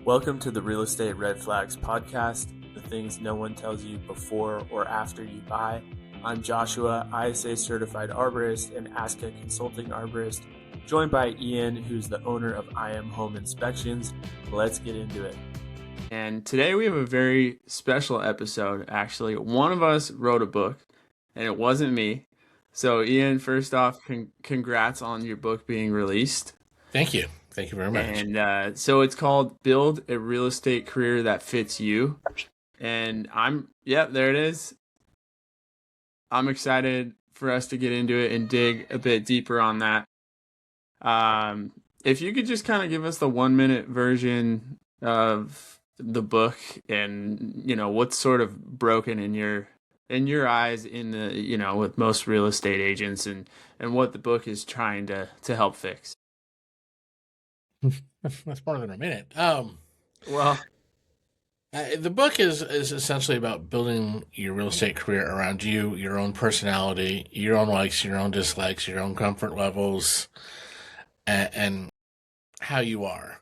Welcome to the Real Estate Red Flags podcast, the things no one tells you before or after you buy. I'm Joshua, ISA certified arborist and ASCA consulting arborist, joined by Ian, who's the owner of IM Home Inspections. Let's get into it. And today we have a very special episode, actually. One of us wrote a book, and it wasn't me. So Ian, first off, congrats on your book being released. Thank you. Thank you very much. And so it's called Build a Real Estate Career That Fits You. And there it is. I'm excited for us to get into it and dig a bit deeper on that. If you could just kind of give us the 1-minute version of the book and, what's sort of broken in your eyes with most real estate agents and what the book is trying to help fix. That's more than a minute. The book is essentially about building your real estate career around you, your own personality, your own likes, your own dislikes, your own comfort levels, and how you are.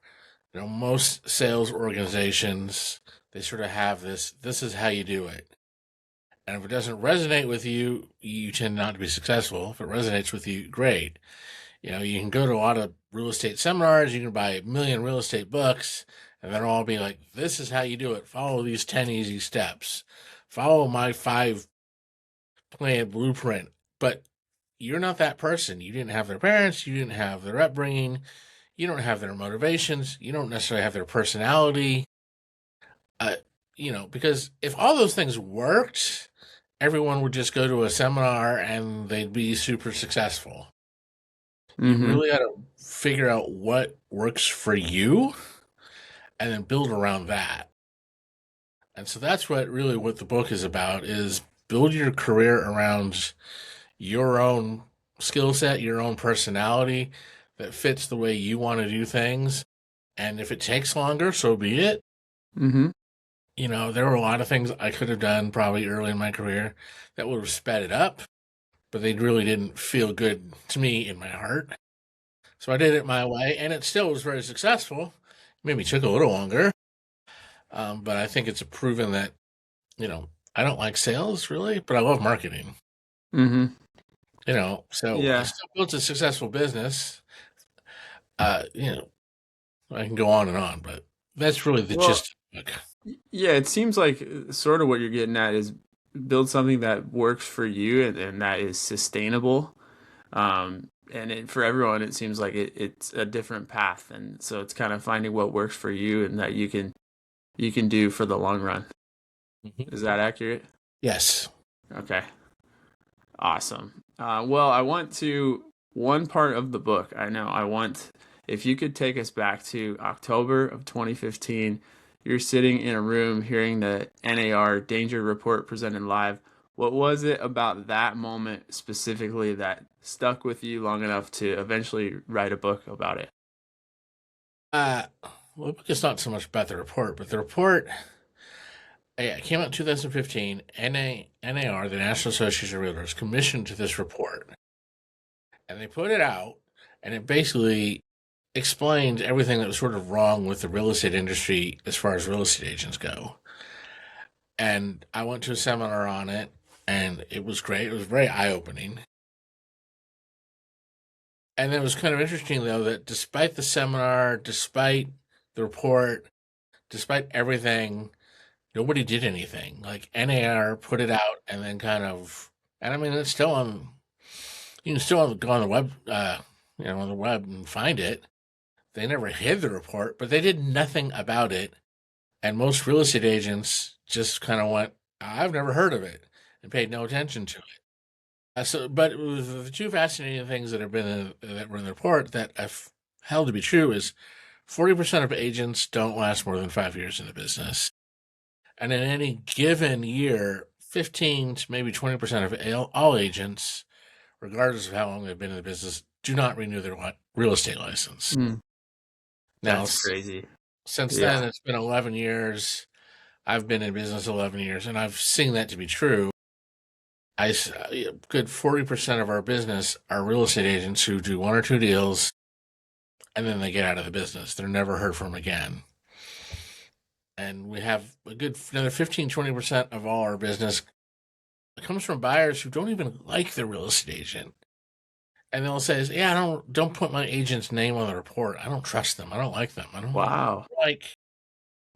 Most sales organizations, they sort of have this is how you do it. And if it doesn't resonate with you, you tend not to be successful. If it resonates with you, great. You can go to a lot of real estate seminars, you can buy 1 million real estate books, and they'll all be like, this is how you do it. Follow these 10 easy steps. Follow my 5-plan blueprint. But you're not that person. You didn't have their parents. You didn't have their upbringing. You don't have their motivations. You don't necessarily have their personality. Because if all those things worked, everyone would just go to a seminar and they'd be super successful. Mm-hmm. You really got to figure out what works for you and then build around that. And so that's what the book is about, is build your career around your own skill set, your own personality that fits the way you want to do things. And if it takes longer, so be it. Mm-hmm. There were a lot of things I could have done probably early in my career that would have sped it up, but they really didn't feel good to me in my heart. So I did it my way, and it still was very successful. Maybe took a little longer, but I think it's proven that, I don't like sales really, but I love marketing. Mm-hmm. So yeah. I still built a successful business. I can go on and on, but that's really the gist of the book. Yeah, it seems like sort of what you're getting at is build something that works for you and that is sustainable. And for everyone, it seems like it's a different path. And so it's kind of finding what works for you and that you can do for the long run. Mm-hmm. Is that accurate? Yes. Okay. Awesome. Well, I want to, one part of the book, if you could take us back to October of 2015, you're sitting in a room hearing the NAR Danger Report presented live. What was it about that moment specifically that stuck with you long enough to eventually write a book about it? The book is not so much about the report, but the report came out in 2015. NAR, the National Association of Realtors, commissioned this report. And they put it out, and it basically explained everything that was sort of wrong with the real estate industry as far as real estate agents go. And I went to a seminar on it, and it was great. It was very eye-opening. And it was kind of interesting, though, that despite the seminar, despite the report, despite everything, nobody did anything. Like, NAR put it out and then it's still on, you can still go on the web, on the web and find it. They never hid the report, but they did nothing about it. And most real estate agents just kind of went, I've never heard of it, and paid no attention to it. But it was the two fascinating things that were in the report that I've held to be true is 40% of agents don't last more than 5 years in the business. And in any given year, 15 to maybe 20% of all agents, regardless of how long they've been in the business, do not renew their real estate license. Now, that's crazy. Since then, it's been 11 years. I've been in business 11 years, and I've seen that to be true. Good 40% of our business are real estate agents who do 1 or 2 deals, and then they get out of the business. They're never heard from again. And we have a good another 15-20% of all our business comes from buyers who don't even like the real estate agent. And they'll say, yeah, don't put my agent's name on the report. I don't trust them. I don't like them. I don't Wow. like.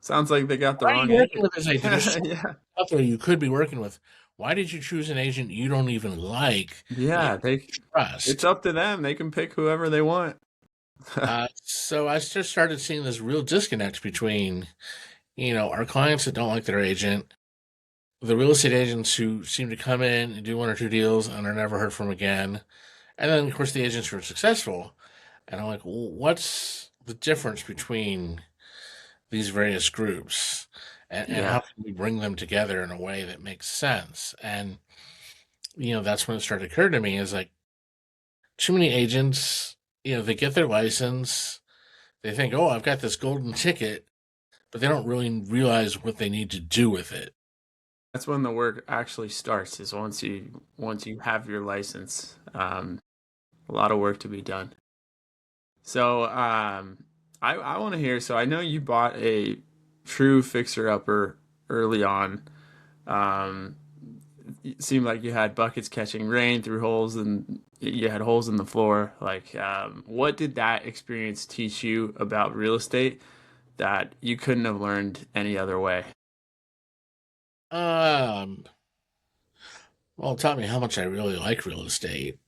Sounds like they got the Why are wrong you working agent. with this agent? There's so Yeah. out there you could be working with. Why did you choose an agent you don't even like? Yeah, Trust. it's up to them. They can pick whoever they want. So I just started seeing this real disconnect between, our clients that don't like their agent, the real estate agents who seem to come in and do one or two deals and are never heard from again, and then of course the agents who are successful. And I'm like, well, what's the difference between these various groups, and how can we bring them together in a way that makes sense? And that's when it started to occur to me is like too many agents, they get their license, they think, oh, I've got this golden ticket, but they don't really realize what they need to do with it. That's when the work actually starts, is once you have your license. A lot of work to be done. So I want to hear. So I know you bought a true fixer upper early on. It seemed like you had buckets catching rain through holes, and you had holes in the floor. Like, what did that experience teach you about real estate that you couldn't have learned any other way? Well, it taught me how much I really like real estate.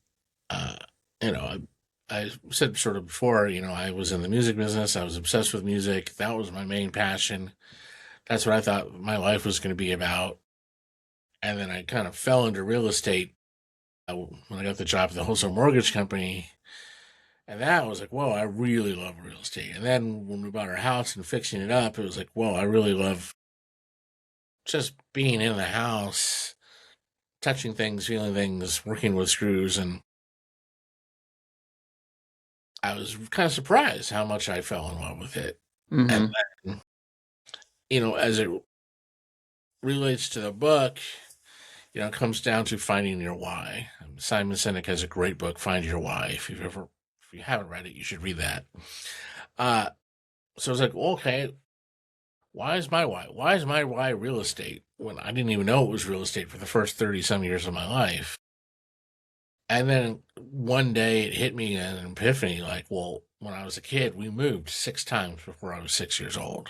Uh, you know, I said sort of before, I was in the music business. I was obsessed with music. That was my main passion. That's what I thought my life was going to be about. And then I kind of fell into real estate when I got the job at the wholesale mortgage company. And that was like, whoa, I really love real estate. And then when we bought our house and fixing it up, it was like, whoa, I really love just being in the house, touching things, feeling things, working with screws. And I was kind of surprised how much I fell in love with it. Mm-hmm. And then, as it relates to the book, it comes down to finding your why. Simon Sinek has a great book, Find Your Why. If you haven't read it, you should read that. So I was like, well, okay, why is my why? Why is my why real estate when I didn't even know it was real estate for the first 30 some years of my life? And then one day it hit me an epiphany, like, well, when I was a kid, we moved 6 times before I was 6 years old.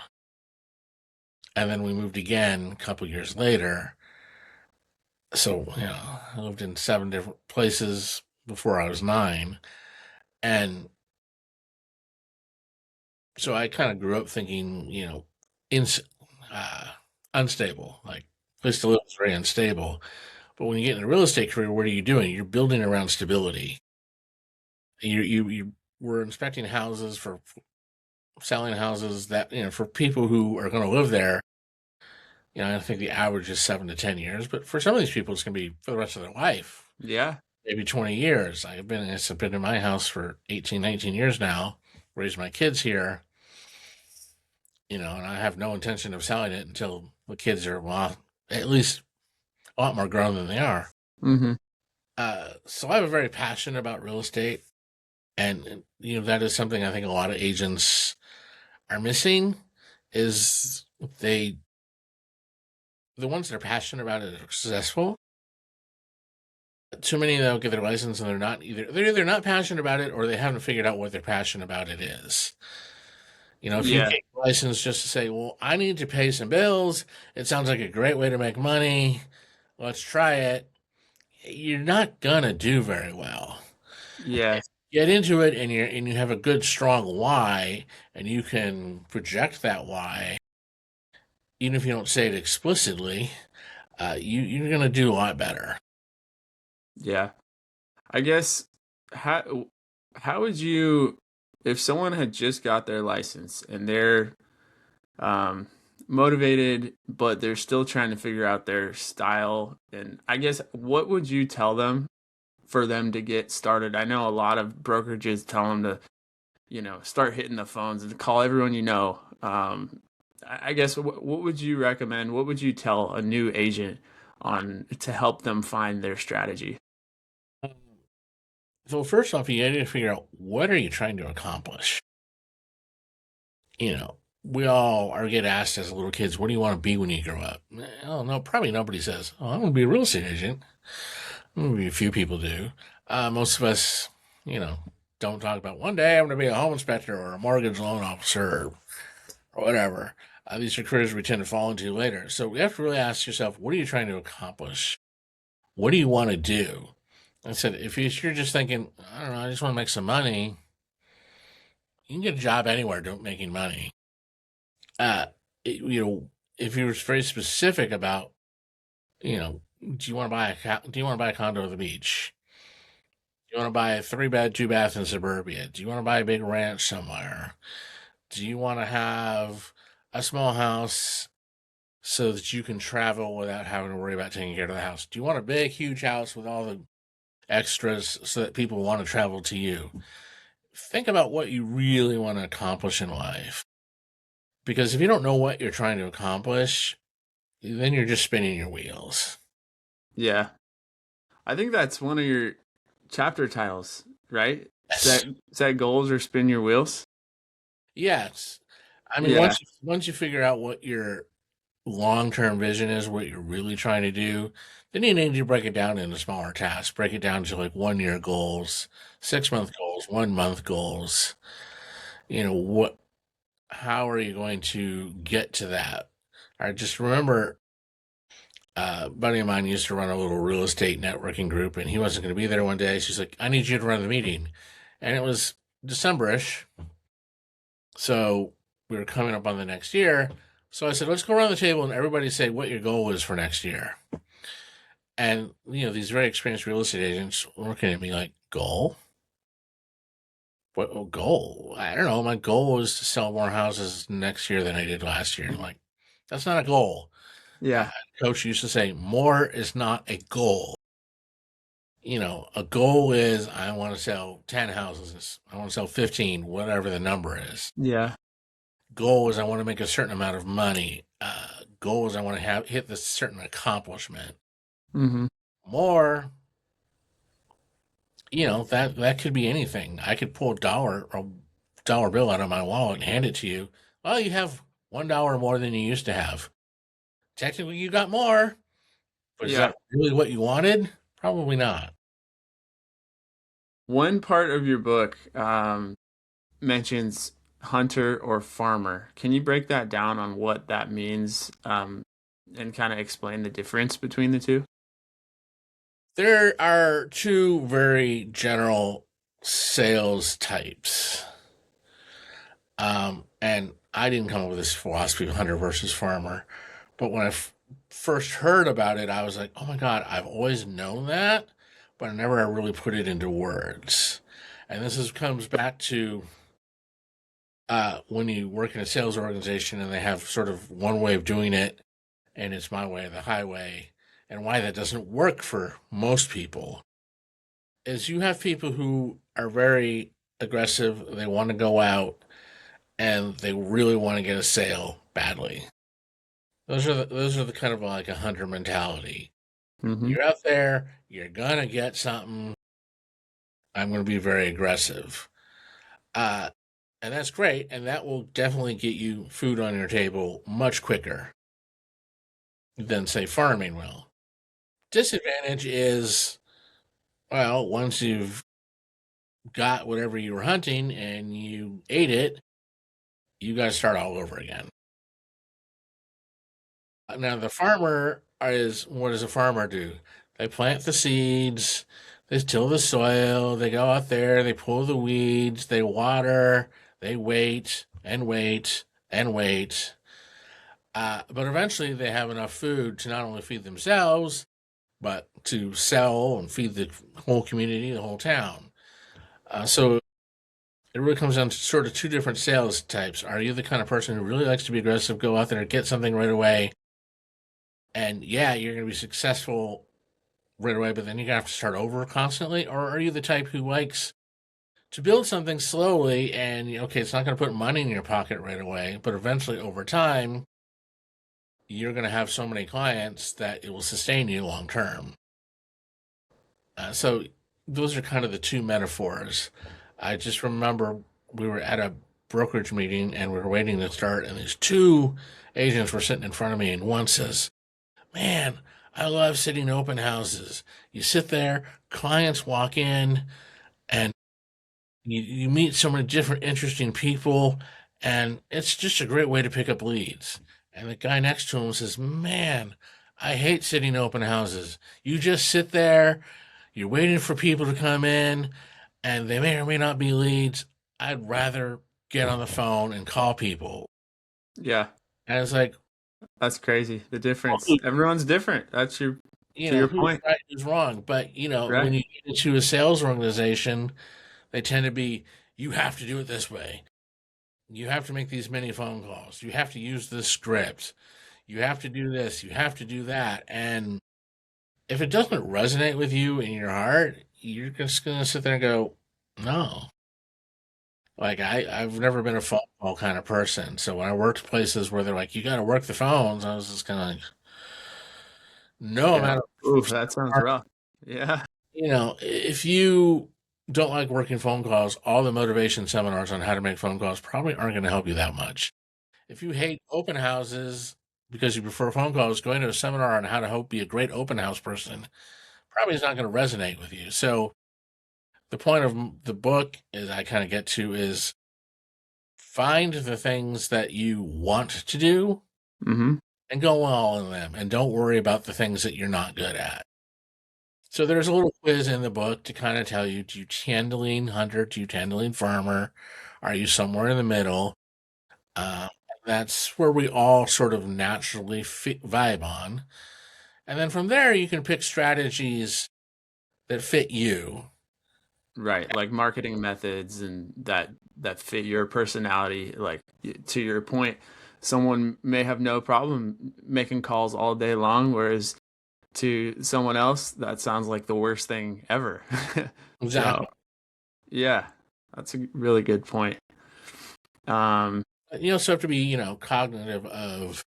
And then we moved again a couple years later. So, I lived in 7 different places before I was 9. And so I kind of grew up thinking, unstable, like place to live is very unstable. But when you get in a real estate career, what are you doing? You're building around stability. You were inspecting houses for selling houses that, for people who are going to live there. I think the average is 7 to 10 years, but for some of these people, it's going to be for the rest of their life. Yeah. Maybe 20 years. I've been in my house for 18, 19 years now, raised my kids here, and I have no intention of selling it until the kids are, well, at least a lot more grown than they are. Mm-hmm. So I'm very passionate about real estate, and that is something I think a lot of agents are missing. Is the ones that are passionate about it are successful. Too many of them get their license and they're either not passionate about it or they haven't figured out what their passion about it is. If you get a license just to say, well, I need to pay some bills, it sounds like a great way to make money, let's try it, you're not gonna do very well. Yeah. Get into it and you have a good strong why, and you can project that why, even if you don't say it explicitly, you're gonna do a lot better. Yeah. I guess how would you, if someone had just got their license and they're motivated but they're still trying to figure out their style, and I guess what would you tell them for them to get started? I know a lot of brokerages tell them to, start hitting the phones and call everyone you know. I guess what would you recommend? What would you tell a new agent on to help them find their strategy? So first off, you need to figure out what are you trying to accomplish. we all are get asked as little kids, what do you want to be when you grow up? Oh no, probably nobody says, oh, I'm going to be a real estate agent. Maybe a few people do. Most of us, you know, don't talk about one day I'm going to be a home inspector or a mortgage loan officer or whatever. These are careers we tend to fall into later. So we have to really ask yourself, what are you trying to accomplish? What do you want to do? I said, if you're just thinking, I don't know, I just want to make some money, you can get a job anywhere making money. Uh, you know, if you're very specific about, you know, do you want to buy a condo at the beach? Do you want to buy a 3-bed, 2-bath in suburbia? Do you want to buy a big ranch somewhere? Do you want to have a small house so that you can travel without having to worry about taking care of the house? Do you want a big, huge house with all the extras so that people want to travel to you? Think about what you really want to accomplish in life. Because if you don't know what you're trying to accomplish, then you're just spinning your wheels. Yeah. I think that's one of your chapter titles, right? Yes. Set goals or spin your wheels. Yes. I mean, Yeah. once you figure out what your long-term vision is, what you're really trying to do, then you need to break it down into smaller tasks. Break it down to like 1-year goals, 6-month goals, 1-month goals. You know, how are you going to get to that? I just remember a buddy of mine used to run a little real estate networking group, and he wasn't going to be there one day. She's like, I need you to run the meeting. And it was December-ish. So we were coming up on the next year. So I said, let's go around the table and everybody say what your goal is for next year. And, you know, these very experienced real estate agents looking at me like, goal? What goal? I don't know. My goal is to sell more houses next year than I did last year. I'm like, that's not a goal. Yeah. Coach used to say, more is not a goal. You know, a goal is I want to sell 10 houses. I want to sell 15, whatever the number is. Yeah. Goal is I want to make a certain amount of money. Goal is I want to hit this certain accomplishment. Mm-hmm. More, you know, that could be anything. I could pull a dollar bill out of my wallet and hand it to you. Well, you have $1 more than you used to have. Technically, you got more, but is that really what you wanted? Probably not. One part of your book mentions hunter or farmer. Can you break that down on what that means and kind of explain the difference between the two? There are two very general sales types. And I didn't come up with this philosophy of hunter versus farmer. But when I first heard about it, I was like, oh my God, I've always known that, but I never really put it into words. And comes back to when you work in a sales organization and they have sort of one way of doing it, and it's my way or the highway, and why that doesn't work for most people is you have people who are very aggressive, they want to go out, and they really want to get a sale badly. Those are the kind of like a hunter mentality. Mm-hmm. You're out there, you're gonna get something. I'm gonna be very aggressive, and that's great, and that will definitely get you food on your table much quicker than say farming will. Disadvantage is, well, once you've got whatever you were hunting and you ate it, you got to start all over again. Now, the farmer is, what does a farmer do? They plant the seeds, they till the soil, they go out there, they pull the weeds, they water, they wait and wait and wait. But eventually they have enough food to not only feed themselves, but to sell and feed the whole community, the whole town. So it really comes down to sort of two different sales types. Are you the kind of person who really likes to be aggressive, go out there and get something right away? And yeah, you're going to be successful right away, but then you're going to have to start over constantly? Or are you the type who likes to build something slowly and, okay, it's not going to put money in your pocket right away, but eventually over time, you're going to have so many clients that it will sustain you long term. So those are kind of the two metaphors. I just remember we were at a brokerage meeting, and we were waiting to start, and these two agents were sitting in front of me, and one says, "Man, I love sitting open houses. You sit there, clients walk in, and you meet so many different interesting people, and it's just a great way to pick up leads." And the guy next to him says, "Man, I hate sitting open houses. You just sit there, you're waiting for people to come in, and they may or may not be leads. I'd rather get on the phone and call people." Yeah, And it's like, that's crazy. The difference. Everyone's different. That's your to your who's point. right, who's wrong. But, when Right. you get into a sales organization, they tend to be, you have to do it this way. You have to make these many phone calls. You have to use this script. You have to do this. You have to do that. And if it doesn't resonate with you in your heart, you're just going to sit there and go, no. Like, I've never been a phone call kind of person. So when I worked places where they're like, you got to work the phones, I was just kind of like, no Yeah. amount Ooh, of, that sounds rough. Yeah. if you don't like working phone calls, all the motivation seminars on how to make phone calls probably aren't going to help you that much. If you hate open houses because you prefer phone calls, going to a seminar on how to be a great open house person probably is not going to resonate with you. So the point of the book is I kind of get to is find the things that you want to do Mm-hmm. and go all in them, and don't worry about the things that you're not good at. So there's a little quiz in the book to kind of tell you, do you tend to lean hunter? Do you tend to lean farmer? Are you somewhere in the middle? Uh, that's where we all sort of naturally vibe on. And then from there, you can pick strategies that fit you. Right. Like marketing methods and that fit your personality. Like to your point, someone may have no problem making calls all day long, whereas to someone else, that sounds like the worst thing ever. So, Exactly. yeah, that's a really good point. Um, You also have to be, cognitive of,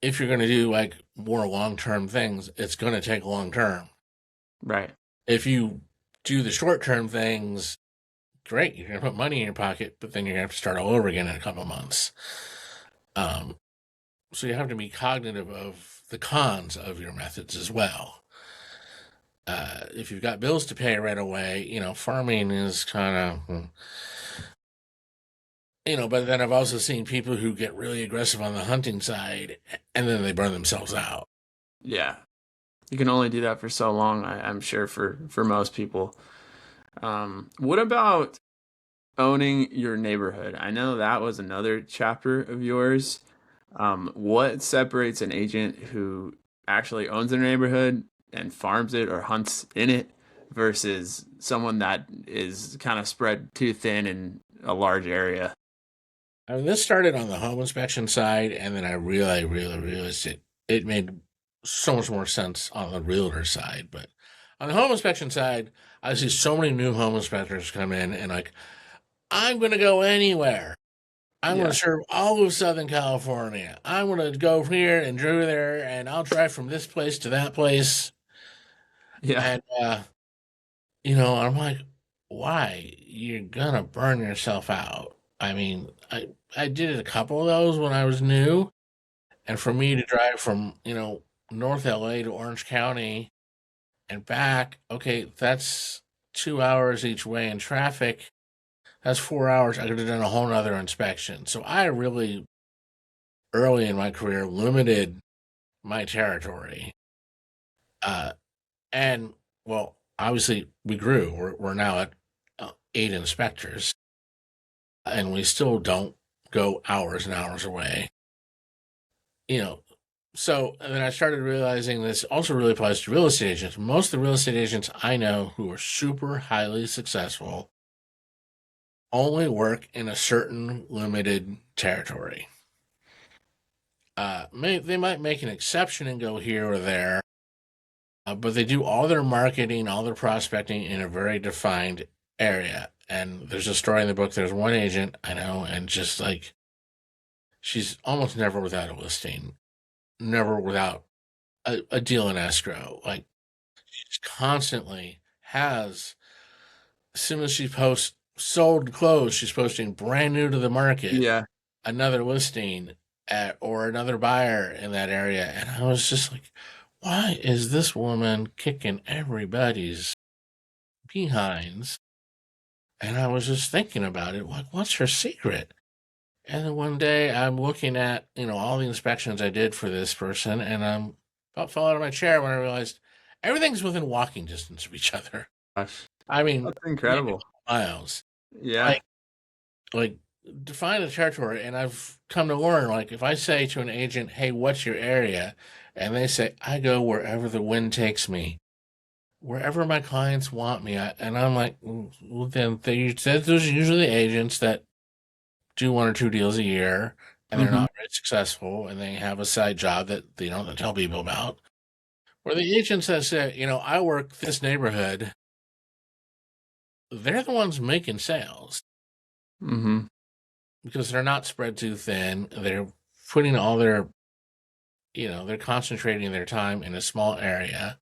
if you're going to do like more long term things, it's going to take long term. right. If you do the short term things, great, you're going to put money in your pocket, but then you're going to have to start all over again in a couple months. Um, so you have to be cognitive of the cons of your methods as well. If you've got bills to pay right away, farming is kind of, but then I've also seen people who get really aggressive on the hunting side and then they burn themselves out. Yeah. You can only do that for so long, I'm sure for most people. What about owning your neighborhood? I know that was another chapter of yours. What separates an agent who actually owns their neighborhood and farms it or hunts in it versus someone that is kind of spread too thin in a large area? I mean, this started on the home inspection side, and then I really realized it made so much more sense on the realtor side. But on the home inspection side, I see so many new home inspectors come in and like, I'm going to go anywhere. I'm going Yeah. to serve all of Southern California. I'm going to go here and drive there, and I'll drive from this place to that place. Yeah. And, I'm like, why? You're going to burn yourself out. I mean, I did a couple of those when I was new. And for me to drive from, North LA to Orange County and back, okay, that's 2 hours each way in traffic. That's 4 hours. I could have done a whole nother inspection. So I really, early in my career, limited my territory. Uh, and, well, obviously we grew. We're now at 8 inspectors, and we still don't go hours and hours away. You know, So, and then I started realizing this also really applies to real estate agents. Most of the real estate agents I know who are super highly successful only work in a certain limited territory. They might make an exception and go here or there, but they do all their marketing, all their prospecting in a very defined area. And there's a story in the book. There's one agent I know, and just like she's almost never without a listing, never without a deal in escrow. Like, constantly has, as soon as she posts sold clothes, she's posting brand new to the market, Yeah. another listing or another buyer in that area. And I was just like, why is this woman kicking everybody's behinds? And I was just thinking about it, like, what's her secret? And then one day I'm looking at, all the inspections I did for this person, and I'm about fell out of my chair when I realized everything's within walking distance of each other. Gosh, I mean, that's incredible. miles. Yeah. Like define a territory, and I've come to learn, like, if I say to an agent, "Hey, what's your area?" and they say, "I go wherever the wind takes me, wherever my clients want me," and I'm like, well, then those are usually agents that do one or two deals a year, and they're not very successful, and they have a side job that they don't tell people about. Or the agents that say, I work this neighborhood, they're the ones making sales Mm-hmm. because they're not spread too thin. They're putting all their, they're concentrating their time in a small area.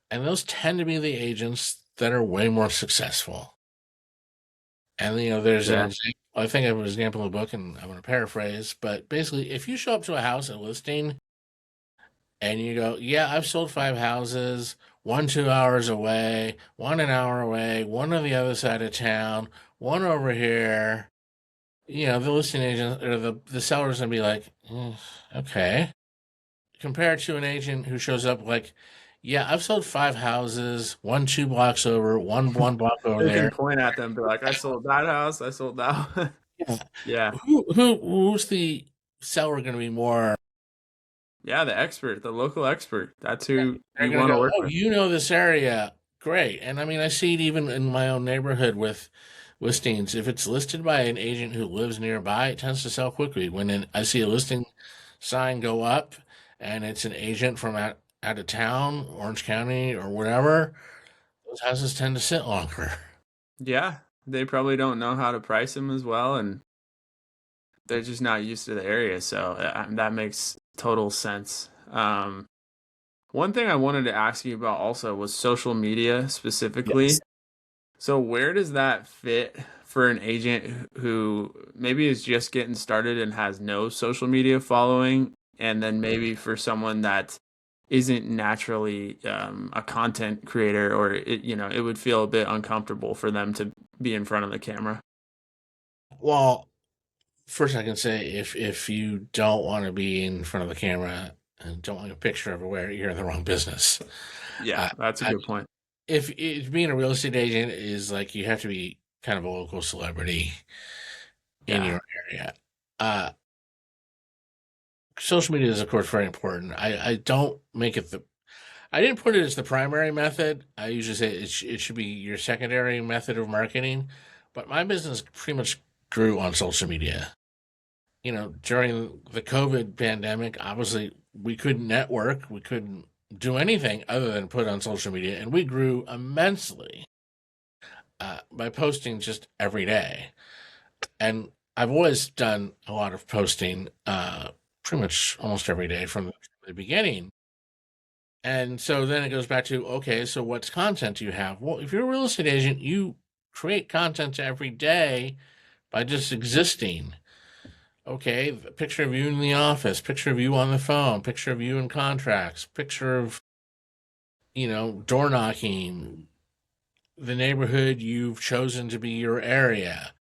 And those tend to be the agents that are way more successful. And, there's an example, I think I have an example in the book, and I'm going to paraphrase, but basically, if you show up to a house, a listing, and you go, yeah, I've sold 5 houses, one 2 hours away, one an hour away, one on the other side of town, one over here. The listing agent or the seller's gonna be like, okay. Compared to an agent who shows up like, yeah, I've sold 5 houses, one 2 blocks over, one block over They there. can point at them, be like, I sold that house, I sold that one. Yeah. Yeah. Who's the seller gonna be more? Yeah, the expert, the local expert. That's who They're you gonna want to go, work oh, with. you know this area. Great. And I mean, I see it even in my own neighborhood with listings. If it's listed by an agent who lives nearby, it tends to sell quickly. I see a listing sign go up and it's an agent from out of town, Orange County or whatever, those houses tend to sit longer. Yeah, they probably don't know how to price them as well, and they're just not used to the area. So that makes total sense. One thing I wanted to ask you about also was social media specifically. Yes. So where does that fit for an agent who maybe is just getting started and has no social media following, and then maybe for someone that isn't naturally a content creator, or it would feel a bit uncomfortable for them to be in front of the camera? Well, first I can say if you don't want to be in front of the camera and don't want a picture everywhere, you're in the wrong business. Yeah, that's a I good point. if being a real estate agent is like you have to be kind of a local celebrity in Yeah. your area. Social media is of course very important. I don't make it I didn't put it as the primary method. I usually say it should be your secondary method of marketing, but my business pretty much grew on social media. During the COVID pandemic, obviously we couldn't network, we couldn't do anything other than put on social media, and we grew immensely by posting just every day. And I've always done a lot of posting, pretty much almost every day from the beginning. And so then it goes back to, okay, so what's content do you have? Well, if you're a real estate agent, you create content every day by just existing. Okay, a picture of you in the office, picture of you on the phone, picture of you in contracts, picture of, door knocking, the neighborhood you've chosen to be your area.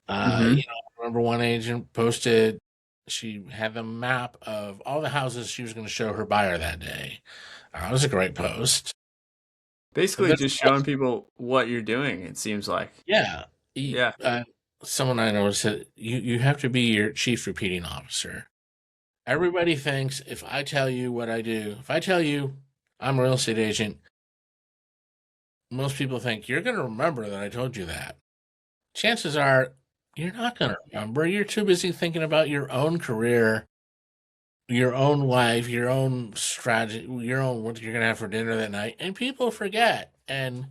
I remember one agent posted, she had the map of all the houses she was going to show her buyer that day. That was a great post. Basically, just showing people what you're doing, it seems like. Yeah. Yeah. Someone I know said, you have to be your chief repeating officer. Everybody thinks if I tell you what I do, if I tell you I'm a real estate agent, most people think you're going to remember that I told you that. Chances are you're not going to remember. You're too busy thinking about your own career, your own life, your own strategy, your own what you're going to have for dinner that night, and people forget. And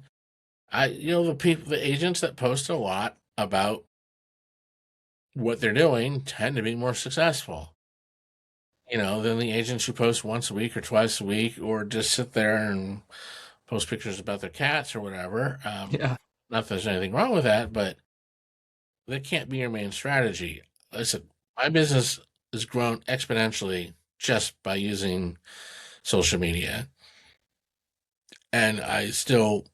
the agents that post a lot about what they're doing tend to be more successful. Than the agents who post once a week or twice a week, or just sit there and post pictures about their cats or whatever. Yeah. Not that there's anything wrong with that, but that can't be your main strategy. Listen, my business has grown exponentially just by using social media. And I still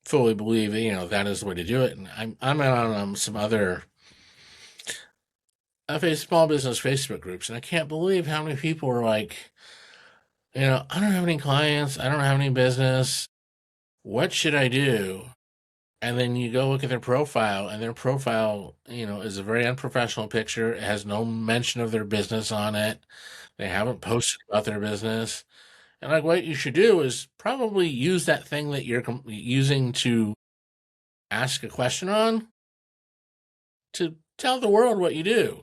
fully believe that, that is the way to do it. And I'm on some other small business Facebook groups, and I can't believe how many people are like, I don't have any clients, I don't have any business. What should I do? And then you go look at their profile, and their profile, is a very unprofessional picture. It has no mention of their business on it. They haven't posted about their business. And like, what you should do is probably use that thing that you're using to ask a question on to tell the world what you do.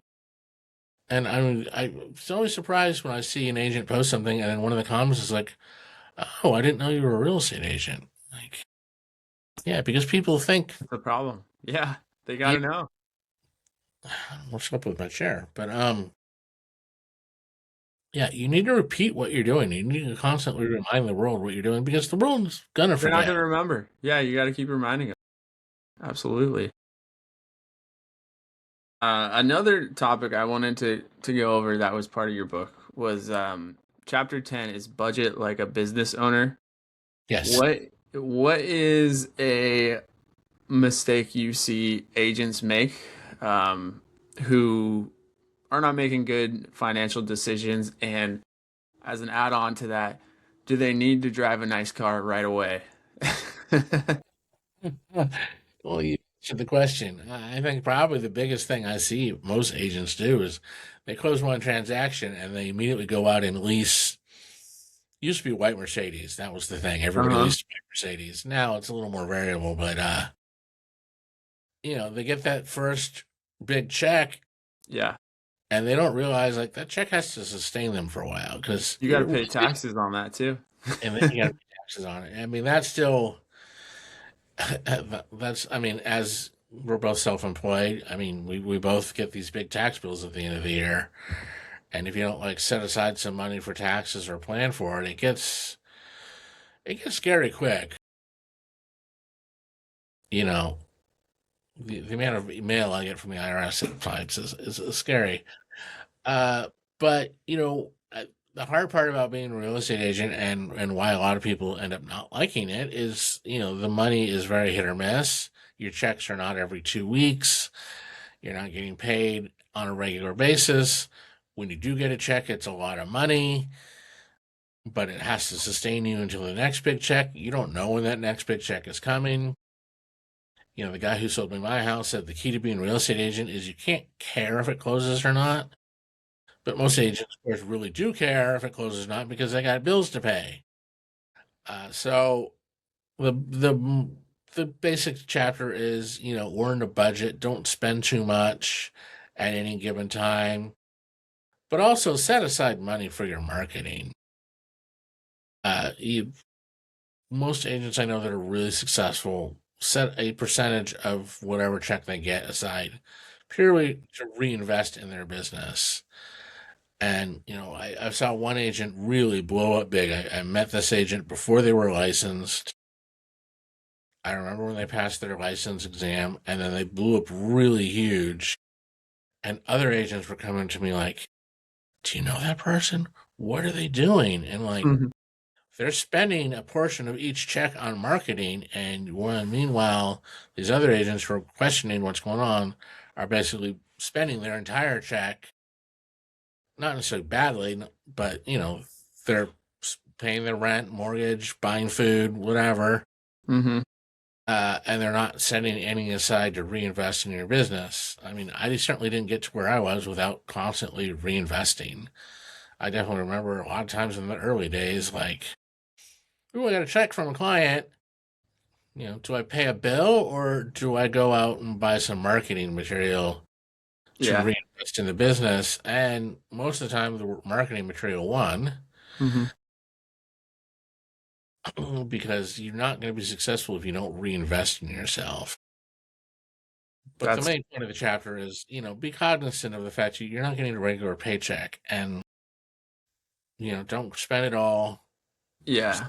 And I'm always surprised when I see an agent post something, and then one of the comments is like, "Oh, I didn't know you were a real estate agent." Like, yeah, because people think That's the problem. Yeah, they got yeah, to know. what's up with my chair? But yeah, you need to repeat what you're doing. You need to constantly remind the world what you're doing because the world's gonna They're not forget. going to remember. Yeah, you got to keep reminding them. Absolutely. Another topic I wanted to go over that was part of your book was chapter 10 is budget like a business owner. Yes. What is a mistake you see agents make who are not making good financial decisions? And as an add-on to that, do they need to drive a nice car right away? Well, you answered the question. I think probably the biggest thing I see most agents do is they close one transaction and they immediately go out and lease. Used to be white Mercedes. That was the thing. Everybody Uh-huh. leased white Mercedes. Now it's a little more variable, but they get that first big check Yeah. and they don't realize like that check has to sustain them for a while because You got to pay taxes on that too. and then you got to pay taxes on it. I mean, that's still as we're both self-employed, I mean, we both get these big tax bills at the end of the year. And if you don't like set aside some money for taxes or plan for it, it gets scary quick. You know, the amount of email I get from the IRS at times is scary. But the hard part about being a real estate agent and why a lot of people end up not liking it is, the money is very hit or miss. Your checks are not every 2 weeks. You're not getting paid on a regular basis. When you do get a check, it's a lot of money, but it has to sustain you until the next big check. You don't know when that next big check is coming. The guy who sold me my house said the key to being a real estate agent is you can't care if it closes or not. But most agents, of course, really do care if it closes or not because they got bills to pay. So the basic chapter is, learn to budget. Don't spend too much at any given time, but also set aside money for your marketing. Most agents I know that are really successful set a percentage of whatever check they get aside purely to reinvest in their business. And, I saw one agent really blow up big. I met this agent before they were licensed. I remember when they passed their license exam, and then they blew up really huge. And other agents were coming to me like, "Do you know that person? What are they doing?" And like, Mhm. they're spending a portion of each check on marketing, and meanwhile, these other agents who are questioning what's going on are basically spending their entire check, not necessarily badly, but they're paying their rent, mortgage, buying food, whatever, Mhm. and they're not setting any aside to reinvest in your business. I mean, I certainly didn't get to where I was without constantly reinvesting. I definitely remember a lot of times in the early days, like, "Ooh, I got a check from a client. Do I pay a bill or do I go out and buy some marketing material to Yeah. reinvest in the business?" And most of the time, the marketing material won Mhm. because you're not going to be successful if you don't reinvest in yourself. But the That's main point of the chapter is, be cognizant of the fact you're not getting a regular paycheck and, don't spend it all yeah.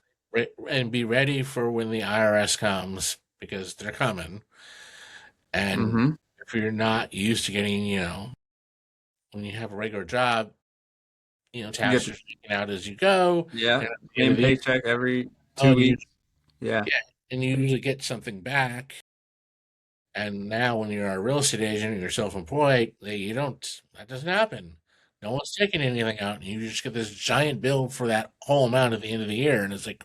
and be ready for when the IRS comes because they're coming. And Mm-hmm. if you're not used to getting, when you have a regular job, You get tasks are taken out as you go. yeah, And at the end same of the year, paycheck every oh, 2 weeks. Yeah. yeah, and you usually get something back. And now, when you're a real estate agent and you're self-employed, you don't. That doesn't happen. No one's taking anything out, and you just get this giant bill for that whole amount at the end of the year, and it's like,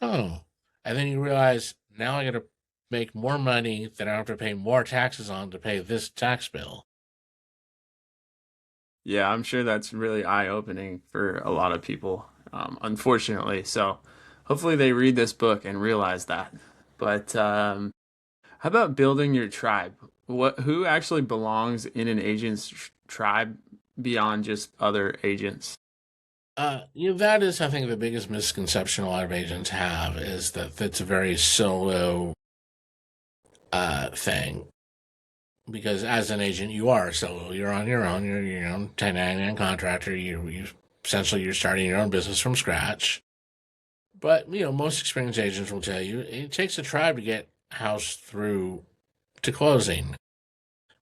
oh. And then you realize now I got to make more money that I have to pay more taxes on to pay this tax bill. Yeah, I'm sure that's really eye-opening for a lot of people, unfortunately. So hopefully they read this book and realize that. But how about building your tribe? Who actually belongs in an agent's tribe beyond just other agents? That is, I think, the biggest misconception a lot of agents have is that it's a very solo thing. Because as an agent, you are solo. You're on your own. You're your own 1099 contractor. You essentially you're starting your own business from scratch. But most experienced agents will tell you it takes a tribe to get a house through to closing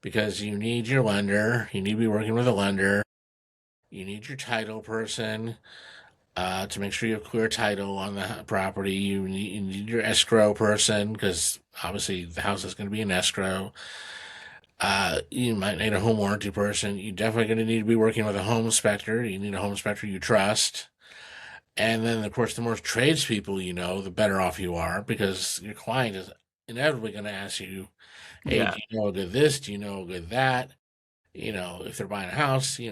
because you need your lender. You need to be working with a lender. You need your title person to make sure you have clear title on the property. You need your escrow person because obviously the house is going to be in escrow. You might need a home warranty person. You're definitely going to need to be working with a home inspector. You need a home inspector you trust. And then, of course, the more tradespeople you know, the better off you are because your client is inevitably going to ask you, hey, Yeah. do you know a good this? Do you know a good that? If they're buying a house, the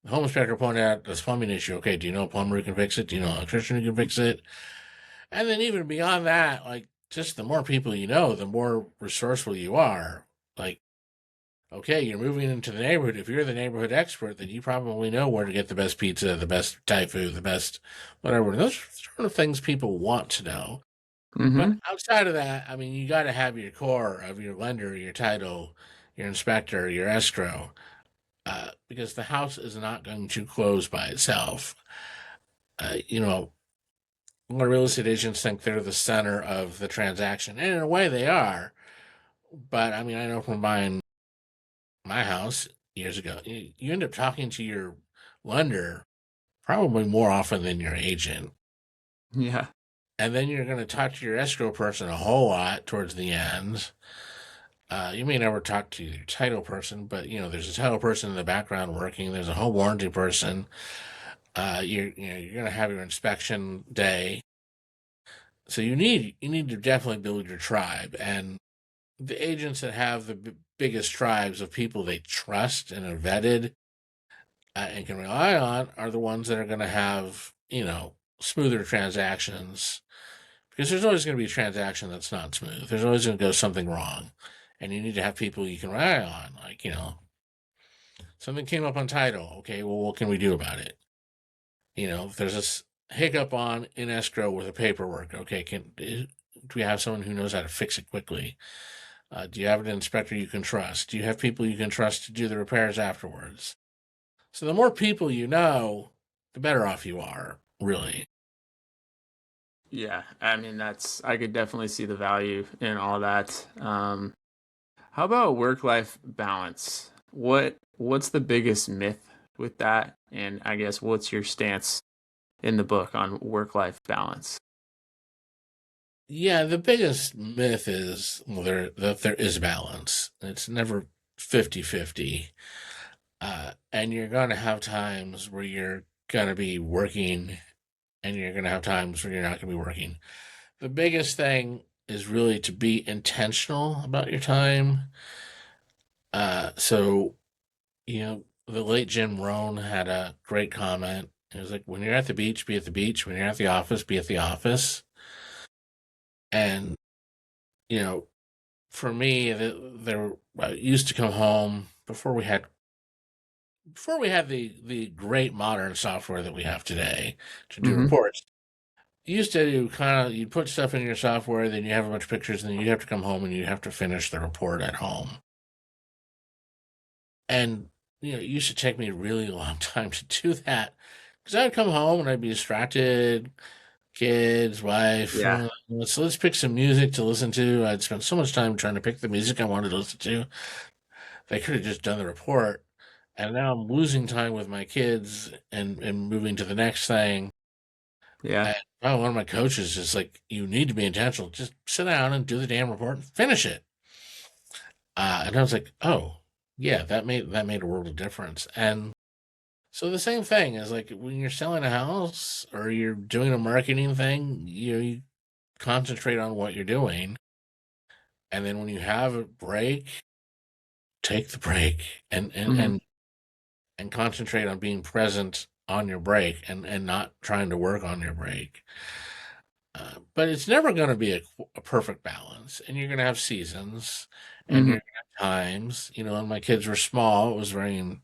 home inspector pointed out this plumbing issue. Okay, do you know a plumber who can fix it? Do you know an electrician who can fix it? And then even beyond that, like just the more people you know, the more resourceful you are. Like, okay, you're moving into the neighborhood. If you're the neighborhood expert, then you probably know where to get the best pizza, the best Thai food, the best whatever. Those are sort of things people want to know. But Mm-hmm. outside of that, I mean, you got to have your core of your lender, your title, your inspector, your escrow, because the house is not going to close by itself. Uh, you know, a lot of real estate agents think they're the center of the transaction, and in a way they are. But I mean, I know from buying my house years ago, you end up talking to your lender probably more often than your agent. Yeah. And then you're going to talk to your escrow person a whole lot towards the end. You may never talk to your title person, but there's a title person in the background working. There's a home warranty person. You're going to have your inspection day. So you need to definitely build your tribe, and the agents that have the biggest tribes of people they trust and are vetted and can rely on are the ones that are going to have smoother transactions because there's always going to be a transaction that's not smooth. There's always going to go something wrong, and you need to have people you can rely on. Like something came up on title. Okay, well, what can we do about it? If there's this hiccup on in escrow with the paperwork, okay, do we have someone who knows how to fix it quickly? Do you have an inspector you can trust? Do you have people you can trust to do the repairs afterwards? So the more people you know, the better off you are, really. Yeah. I mean, I could definitely see the value in all that. How about work-life balance? What's the biggest myth with that? And I guess what's your stance in the book on work-life balance? Yeah, the biggest myth is that there is balance. It's never 50-50. And you're going to have times where you're going to be working and you're going to have times where you're not going to be working. The biggest thing is really to be intentional about your time. So, the late Jim Rohn had a great comment. It was like, when you're at the beach, be at the beach. When you're at the office, be at the office. And, you know, for me, there I used to come home before we had the great modern software that we have today to do Mm-hmm. reports. You used to do you'd put stuff in your software, then you have a bunch of pictures, and then you have to come home and you have to finish the report at home. And it used to take me a really long time to do that because I'd come home and I'd be distracted kids, wife. Yeah. Let's pick some music to listen to. I'd spent so much time trying to pick the music I wanted to listen to. They could have just done the report. And now I'm losing time with my kids and moving to the next thing. Yeah. And one of my coaches is like, you need to be intentional. Just sit down and do the damn report and finish it. And I was like, oh, yeah, that made a world of difference. And so the same thing is like when you're selling a house or you're doing a marketing thing, you concentrate on what you're doing. And then when you have a break, take the break and and Mhm. and, and concentrate on being present on your break and not trying to work on your break. But it's never going to be a perfect balance, and you're going to have seasons, and Mhm. you're going to have times. When my kids were small, it was very.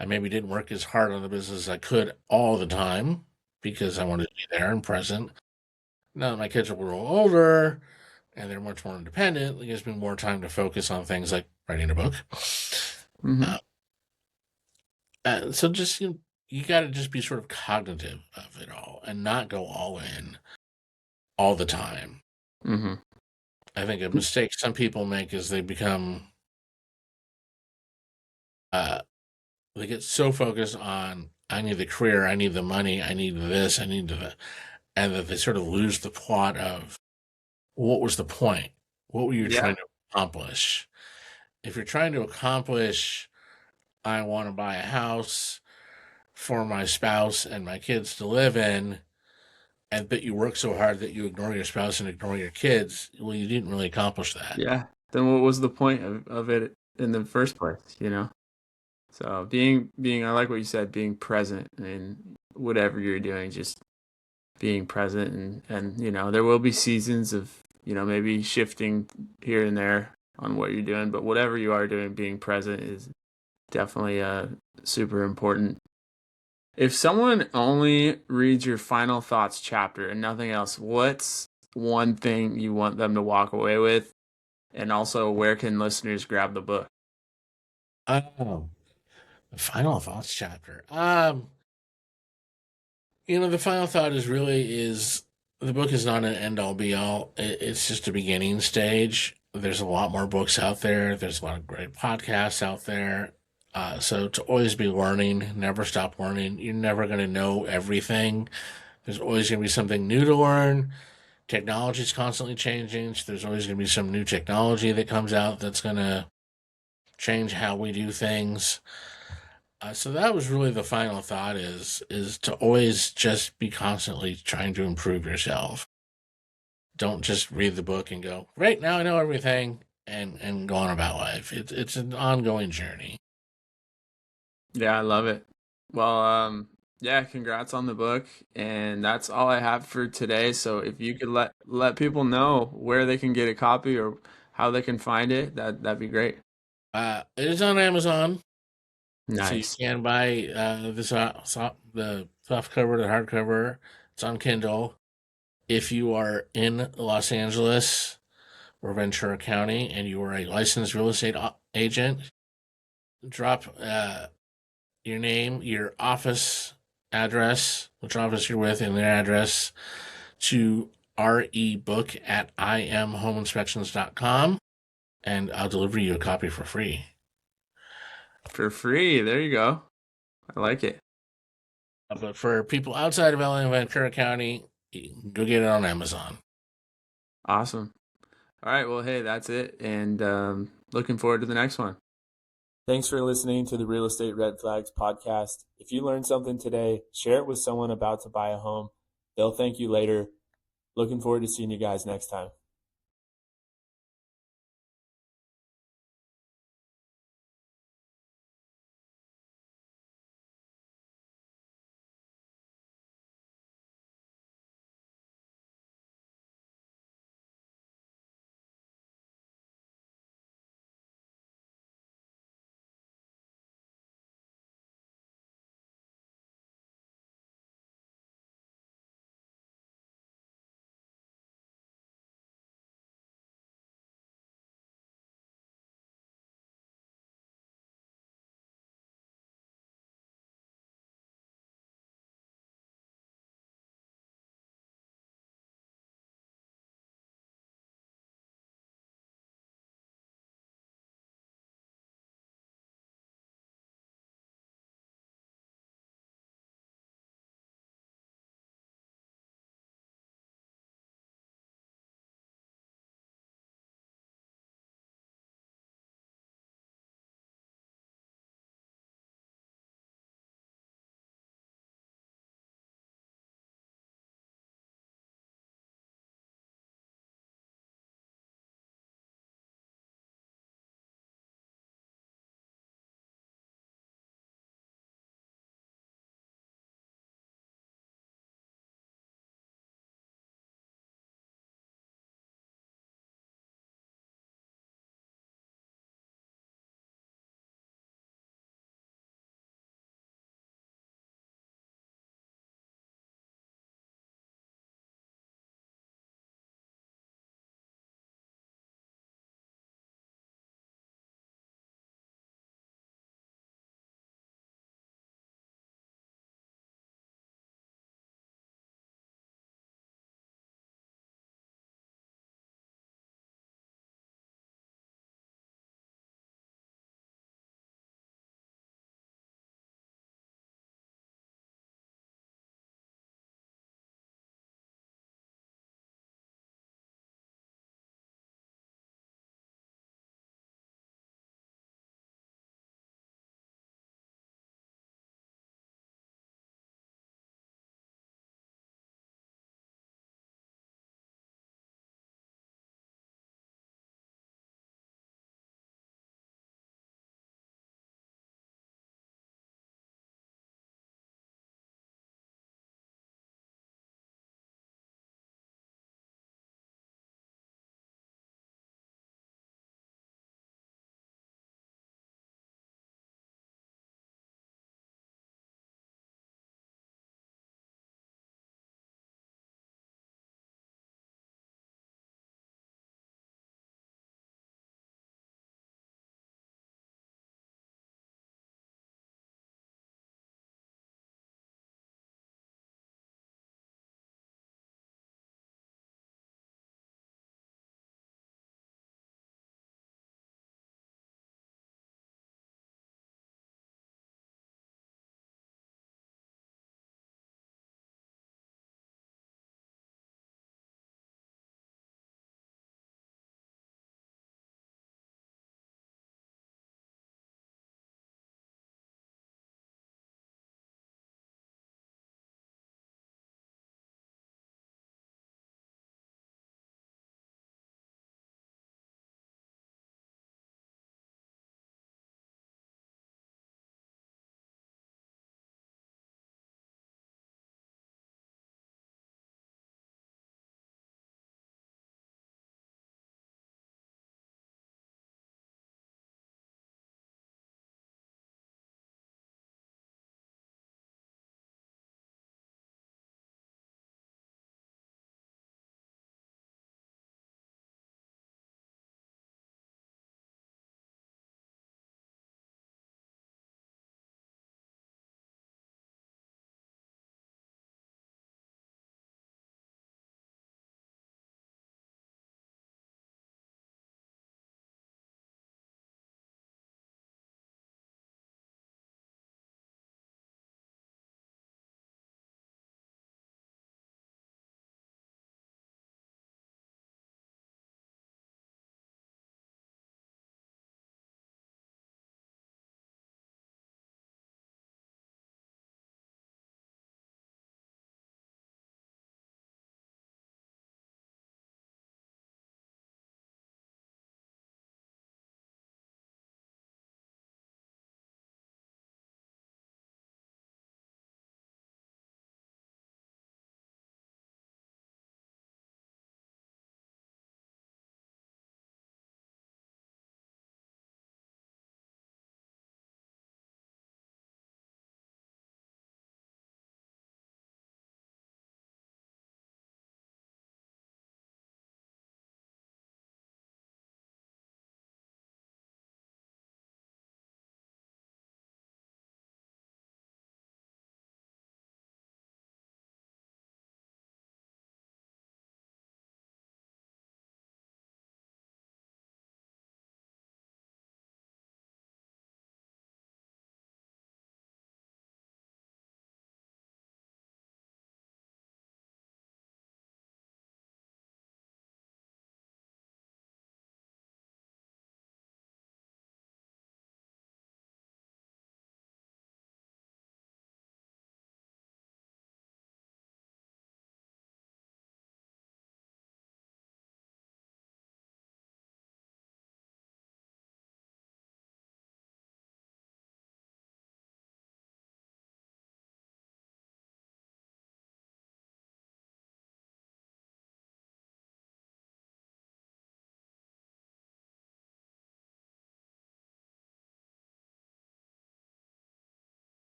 I maybe didn't work as hard on the business as I could all the time because I wanted to be there and present. Now that my kids are a little older and they're much more independent, it gives me more time to focus on things like writing a book. Mhm. Uh, so just you got to just be sort of cognitive of it all and not go all in all the time. Mhm. I think a mistake some people make is uh, they get so focused on I need the career, I need the money, I need this, I need that, and that they sort of lose the plot of what was the point? What were you Yeah. trying to accomplish? If you're trying to accomplish, I want to buy a house for my spouse and my kids to live in, and but you work so hard that you ignore your spouse and ignore your kids, well, you didn't really accomplish that. Yeah. Then what was the point of it in the first place? So being I like what you said, being present in whatever you're doing, just being present and there will be seasons of maybe shifting here and there on what you're doing, but whatever you are doing, being present is definitely super important. If someone only reads your final thoughts chapter and nothing else, what's one thing you want them to walk away with? And also, where can listeners grab the book? Oh, the final thoughts chapter. The final thought is the book is not an end all be all. It's just a beginning stage. There's a lot more books out there. There's a lot of great podcasts out there. So to always be learning, never stop learning. You're never going to know everything. There's always going to be something new to learn. Technology is constantly changing. So there's always going to be some new technology that comes out that's going to change how we do things. So that was really the final thought is to always just be constantly trying to improve yourself. Don't just read the book and go, right now I know everything and go on about life. It's an ongoing journey. Yeah, I love it. Well, yeah, congrats on the book, and that's all I have for today. So if you could let people know where they can get a copy or how they can find it, that'd be great. It is on Amazon, so you Nice. can buy the soft cover, the hardcover. It's on Kindle. If you are in Los Angeles or Ventura County and you are a licensed real estate agent, drop your name, your office address, which office you're with, and their address to rebook at imhomeinspections.com, and I'll deliver you a copy for free. For free. There you go. I like it. But for people outside of LA and Ventura County, you can go get it on Amazon. Awesome. All right. Well, hey, that's it. And looking forward to the next one. Thanks for listening to the Real Estate Red Flags podcast. If you learned something today, share it with someone about to buy a home. They'll thank you later. Looking forward to seeing you guys next time.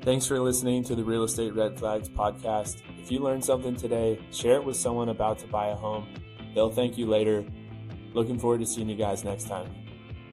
Thanks for listening to the Real Estate Red Flags podcast. If you learned something today, share it with someone about to buy a home. They'll thank you later. Looking forward to seeing you guys next time.